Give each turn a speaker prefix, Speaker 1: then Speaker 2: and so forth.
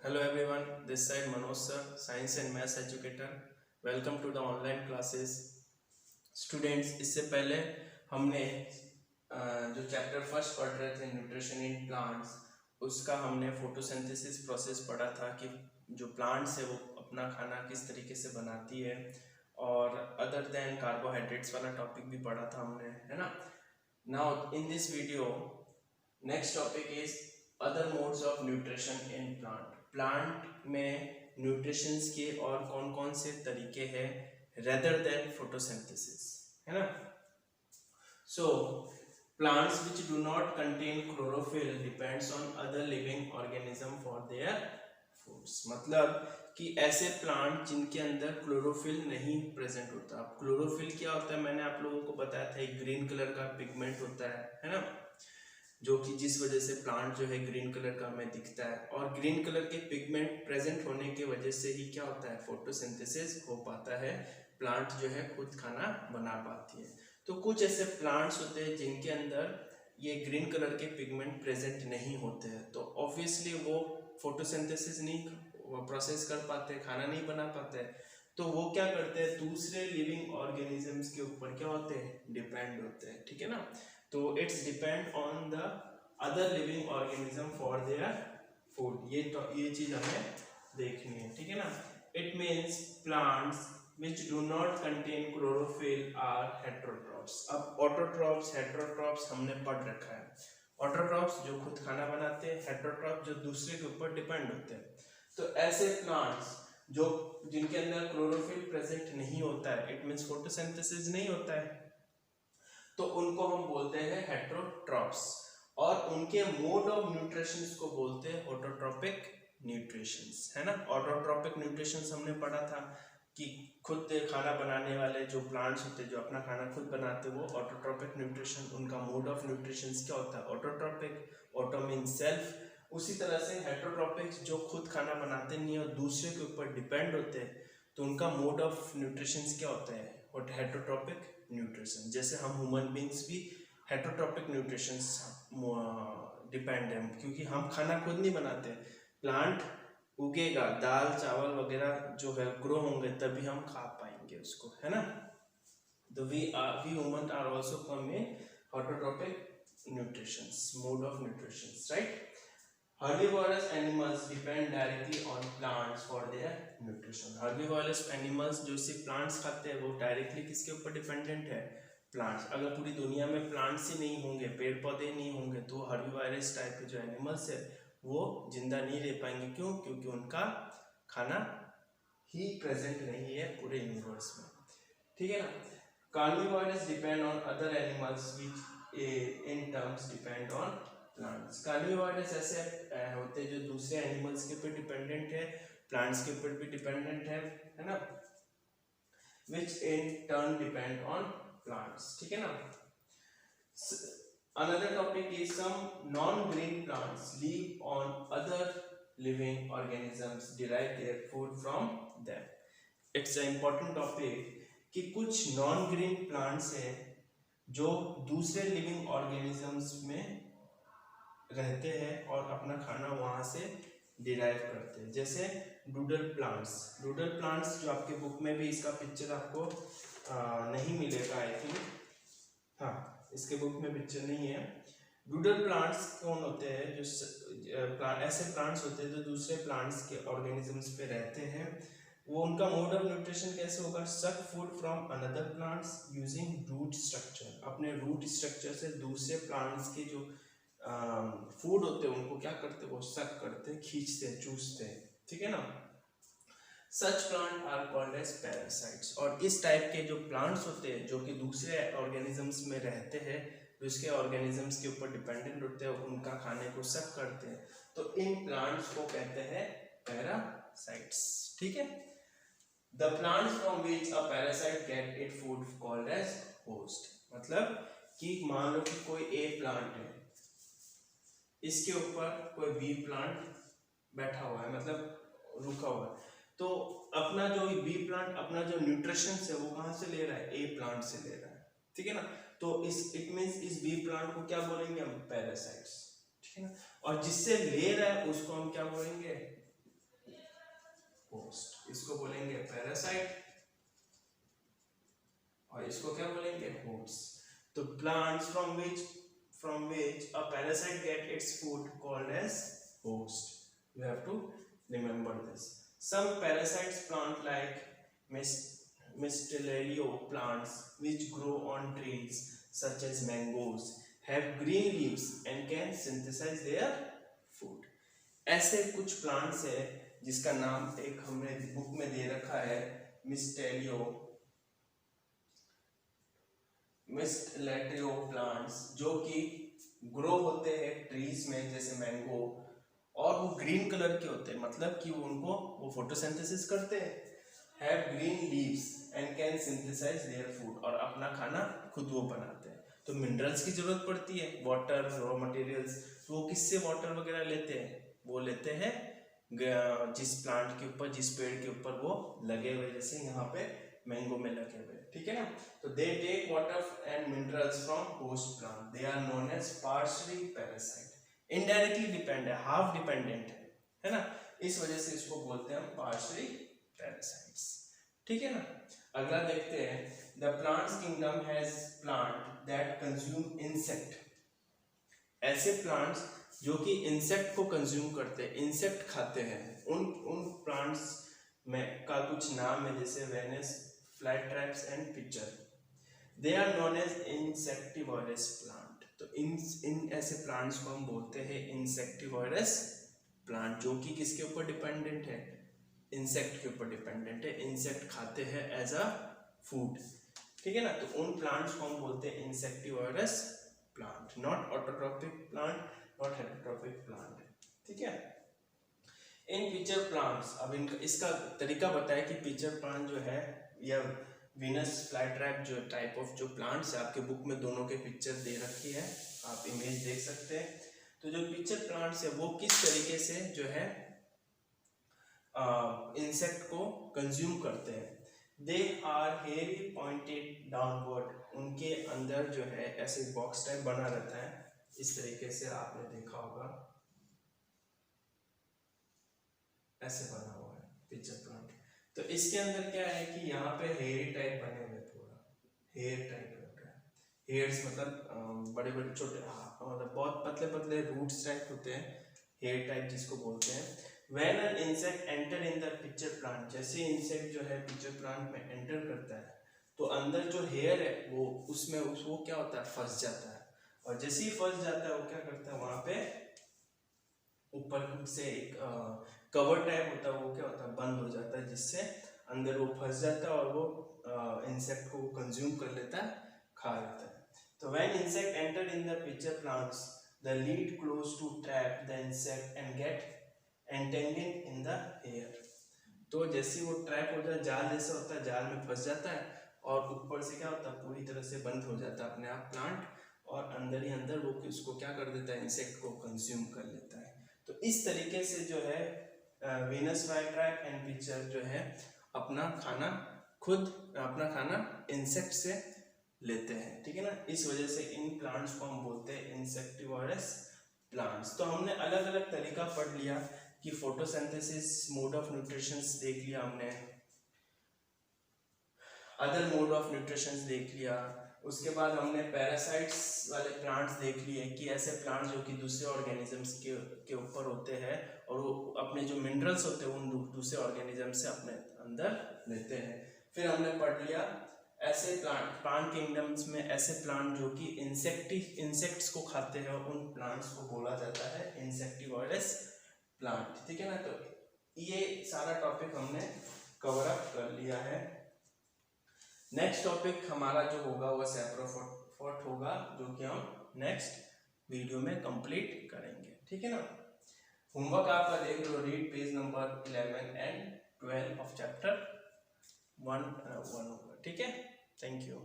Speaker 1: Hello everyone, this side Manoj sir, Science and Maths Educator. Welcome to the online classes. Students, इससे पहले हमने जो chapter first पढ़ रहे थे न्यूट्रिशन इन प्लांट्स, उसका हमने फोटोसिंथेसिस प्रोसेस पढ़ा था कि जो प्लांट्स है वो अपना खाना किस तरीके से बनाती है, और अदर देन कार्बोहाइड्रेट्स वाला टॉपिक भी पढ़ा था हमने, है ना. Now in this video next topic is other modes of nutrition in plant. Plant में न्यूट्रिशंस के और कौन कौन से तरीके हैं रेदर देन फोटोसिंथेसिस, है ना. So plants which do not contain chlorophyll depends on other living organism for their foods. मतलब कि ऐसे प्लांट जिनके अंदर क्लोरोफिल नहीं प्रेजेंट होता. अब क्लोरोफिल क्या होता है मैंने आप लोगों को बताया था, एक ग्रीन कलर का पिगमेंट होता है ना, जो कि जिस वजह से प्लांट जो है ग्रीन कलर का हमें दिखता है. और ग्रीन कलर के पिगमेंट प्रेजेंट होने की वजह से ही क्या होता है, फोटोसिंथेसिस हो पाता है, प्लांट जो है खुद खाना बना पाती है. तो कुछ ऐसे प्लांट्स होते हैं जिनके अंदर ये ग्रीन कलर के पिगमेंट प्रेजेंट नहीं होते हैं, तो ऑब्वियसली वो फोटोसिंथेसिस नहीं प्रोसेस कर पाते, खाना नहीं बना पाते. तो वो क्या करते हैं, दूसरे लिविंग ऑर्गेनिजम्स के ऊपर क्या होते हैं, डिपेंड होते हैं. ठीक है ना. तो it's depend on the other living organism for their food. ये चीज हमें देखनी है. ठीक है ना. It means plants which do not contain chlorophyll are heterotrophs. अब ऑटोट्रॉफ्स हेटेरोट्रॉफ्स हमने पढ़ रखा है. ऑटोट्रॉफ्स जो खुद खाना बनाते हैं, हेटेरोट्रॉफ्स जो दूसरे के ऊपर डिपेंड होते हैं. तो ऐसे प्लांट्स जो जिनके अंदर क्लोरोफिल प्रेजेंट नहीं होता है, इट मीन्स फोटोसिंथेसिस नहीं होता है, तो उनको हम बोलते हैं हेटेरोट्रॉफ्स. और उनके मोड ऑफ न्यूट्रिशंस को बोलते हैं ऑटोट्रॉपिक न्यूट्रिशंस, है ना. ऑटोट्रॉपिक न्यूट्रिशंस हमने पढ़ा था कि खुद खाना बनाने वाले जो प्लांट्स होते हैं जो अपना खाना खुद बनाते हैं वो ऑटोट्रॉपिक न्यूट्रिशन. उनका मोड ऑफ न्यूट्रिशंस क्या होता है, ऑटोट्रॉपिक. Auto means self. उसी तरह से हेटेरोट्रॉपिक जो खुद खाना बनाते नहीं और दूसरे के ऊपर डिपेंड होते हैं, तो उनका मोड ऑफ न्यूट्रिशंस क्या होता है, हेटेरोट्रॉपिक न्यूट्रिशन. जैसे हम ह्यूमन बींग्स भी हेटेरोट्रॉपिक न्यूट्रिशंस डिपेंड है, क्योंकि हम खाना खुद नहीं बनाते. प्लांट उगेगा, दाल चावल वगैरह जो है ग्रो होंगे, तभी हम खा पाएंगे उसको, है ना. तो we human are also come in heterotrophic nutritions, mode of nutritions, right. Herbivorous animals depend directly on plants for their nutrition. Herbivorous animals जो सिर्फ plants खाते हैं वो डायरेक्टली किसके ऊपर डिपेंडेंट है, प्लांट्स. अगर पूरी दुनिया में प्लांट्स ही नहीं होंगे, पेड़ पौधे नहीं होंगे, तो हर्बिवोरस टाइप के जो एनिमल्स है वो जिंदा नहीं रह पाएंगे. क्यों? क्योंकि उनका खाना ही प्रेजेंट नहीं है पूरे यूनिवर्स में. ठीक है ना. Carnivorous depend on other animals which in terms depend on plants. Carnivorous ऐसे होते हैं जो दूसरे एनिमल्स के ऊपर डिपेंडेंट है, प्लांट्स के ऊपर भी डिपेंडेंट है ना, which in turn depend on plants. ठीक है ना. Another topic is some non-green plants live on other living organisms derive their food from them. It's an important topic कि कुछ नॉन ग्रीन प्लांट्स हैं जो दूसरे लिविंग ऑर्गेनिजम्स में रहते हैं और अपना खाना वहाँ से डिराइव करते हैं. जैसे डूडल प्लांट्स. डूडल प्लांट्स जो आपके बुक में भी इसका पिक्चर आपको नहीं मिलेगा आई थिंक, हाँ इसके बुक में पिक्चर नहीं है. डूडल प्लांट्स कौन होते हैं, जो ऐसे प्लांट्स होते हैं जो दूसरे प्लांट्स के ऑर्गेनिजम्स पे रहते हैं. वो उनका मोड ऑफ न्यूट्रिशन कैसे होगा, suck food from another plants using root structure. अपने रूट स्ट्रक्चर से दूसरे प्लांट्स के जो फूड होते हैं उनको क्या करते हैं, वो सक करते हैं, खींचते हैं, चूसते हैं. ठीक है ना. Such plant are called as parasites. और इस टाइप के जो प्लांट्स होते हैं जो कि दूसरे ऑर्गेनिजम्स में रहते हैं, दूसरे ऑर्गेनिजम्स के ऊपर डिपेंडेंट होते हैं, उनका खाने को सक करते हैं, तो इन प्लांट्स को कहते हैं पैरासाइट्स. ठीक है. The plants from which a parasite get it food called as host. मतलब कि मान लो कि कोई ए प्लांट है, इसके ऊपर कोई बी प्लांट बैठा हुआ है, मतलब रुका हुआ है, तो अपना जो बी प्लांट अपना जो न्यूट्रिशन है वो कहाँ से ले रहा है, ए प्लांट से ले रहा है. ठीक है ना. तो इस इट मींस इस बी प्लांट को क्या बोलेंगे हम, पैरासाइट्स. ठीक है ना. और जिससे ले रहा है उसको हम क्या बोलेंगे, होस्ट। इसको बोलेंगे पैरासाइट और इसको क्या बोलेंगे, होस्ट। तो plants from which a parasite get its food called as host. You have to remember this. Some parasites plant like Mistelio plants which grow on trees such as mangoes have green leaves and can synthesize their food. ऐसे कुछ plants है जिसका नाम एक हमने book में दे रखा है मिस्टेलियो प्लांट्स, जो कि ग्रो होते हैं ट्रीज में जैसे मैंगो, और वो ग्रीन कलर के होते हैं, मतलब कि वो फोटोसिंथेसिस करते हैं, have green leaves and can synthesise their food, और अपना खाना खुद वो बनाते हैं। तो मिनरल्स की जरूरत पड़ती है, वाटर, रॉ मटेरियल्स, तो वो किससे वाटर वगैरह लेते हैं, वो लेते हैं जिस प्लांट के ऊपर, जिस पेड़ के ऊपर वो लगे हुए, जैसे यहाँ पे मैंगो में लगे हुए, ठीक है ना। तो they take water and minerals from host plant, they are known as partially parasite. Indirectly depend है, हाफ डिपेंडेंट है ना, इस वजह से इसको बोलते हैं हम पार्शियली पैरासाइट्स, ठीक है ना। अगला देखते हैं, the plants kingdom has plant that consume insect. ऐसे प्लांट्स जो कि इंसेक्ट को कंज्यूम करते हैं, इंसेक्ट खाते हैं, उन प्लांट्स में का कुछ नाम है, जैसे Venus, fly traps and pitcher. They are known as insectivorous plant. तो इन ऐसे प्लांट्स को हम बोलते हैं इंसेक्टिवोरस प्लांट, जो कि किसके ऊपर डिपेंडेंट है, इंसेक्ट के ऊपर डिपेंडेंट है, इंसेक्ट खाते हैं एज अ फूड, ठीक है ना। तो उन प्लांट्स को हम बोलते हैं insectivorous plant, not autotrophic plant, not heterotrophic plant, ठीक है। इन पिचर प्लांट्स, अब इनका इसका तरीका बताया कि पिचर प्लांट जो है या वीनस फ्लाई ट्रैप जो टाइप ऑफ जो प्लांट्स है, आपके बुक में दोनों के पिक्चर दे रखी है, आप इमेज देख सकते हैं। तो जो पिचर प्लांट्स है वो किस तरीके से जो है इंसेक्ट को कंज्यूम करते हैं। They are hairy pointed downward, उनके अंदर जो है ऐसे बॉक्स टाइप बना रहता है, इस तरीके से आपने देखा होगा, ऐसे बना हुआ है पिचर प्लांट। तो इसके अंदर क्या है कि यहाँ पे हेयर टाइप बने हुए, थोड़ा हेयर टाइप लग रहा है, हेयर्स मतलब बड़े बड़े छोटे, मतलब बहुत पतले पतले रूट्स टाइप होते हैं, हेयर टाइप जिसको बोलते हैं। When an insect enter in the pitcher plant, जैसे इंसेक्ट जो है पिचर प्लांट में एंटर करता है, तो अंदर जो हेयर है वो उसमें वो क्या होता है, फंस जाता है, और जैसे ही फंस जाता है वो क्या करता है, वहां पे ऊपर से एक कवर टाइप होता है, वो क्या होता है, बंद हो जाता है, जिससे अंदर वो फंस जाता है और वो इंसेक्ट को कंज्यूम कर लेता है, खा लेता है। तो when insect enter in the pitcher plants, the lid close to trap the insect and get entangled in the air। तो जैसे वो ट्रैप हो जाता है, जाल जैसा होता है, जाल में फंस जाता है, और ऊपर से क्या होता है, पूरी तरह से बंद हो जाता है अपने आप प्लांट, और अंदर ही अंदर वो उसको क्या कर देता है, इंसेक्ट को कंज्यूम कर लेता है। तो इस तरीके से जो है Venus fly trap and pitcher जो है अपना खाना इंसेक्ट से लेते हैं, ठीक है ना। इस वजह से इन प्लांट्स को हम बोलते हैं इंसेक्टिवोरस प्लांट्स। तो हमने अलग अलग तरीका पढ़ लिया कि फोटोसिंथेसिस, मोड ऑफ न्यूट्रिशन देख लिया हमने, अदर मोड ऑफ न्यूट्रिशन देख लिया, उसके बाद हमने पैरासाइट्स वाले प्लांट्स देख लिए कि ऐसे प्लांट्स जो कि दूसरे ऑर्गेनिजम्स के ऊपर होते हैं, और वो अपने जो मिनरल्स होते हैं उन दूसरे ऑर्गेनिज्म से अपने अंदर लेते हैं। फिर हमने पढ़ लिया ऐसे प्लांट किंगडम्स में ऐसे प्लांट जो कि इंसेक्ट्स को खाते हैं, उन प्लांट्स को बोला जाता है इंसेक्टिवोरस प्लांट, ठीक है ना। तो ये सारा टॉपिक हमने कवर अप कर लिया है। नेक्स्ट टॉपिक हमारा जो होगा वो सैप्रोफोट होगा, जो कि हम नेक्स्ट वीडियो में कंप्लीट करेंगे, ठीक है ना। होमवर्क आपका देख लो, read page number 11 and 12 of chapter 1 होगा, ठीक है। Thank you.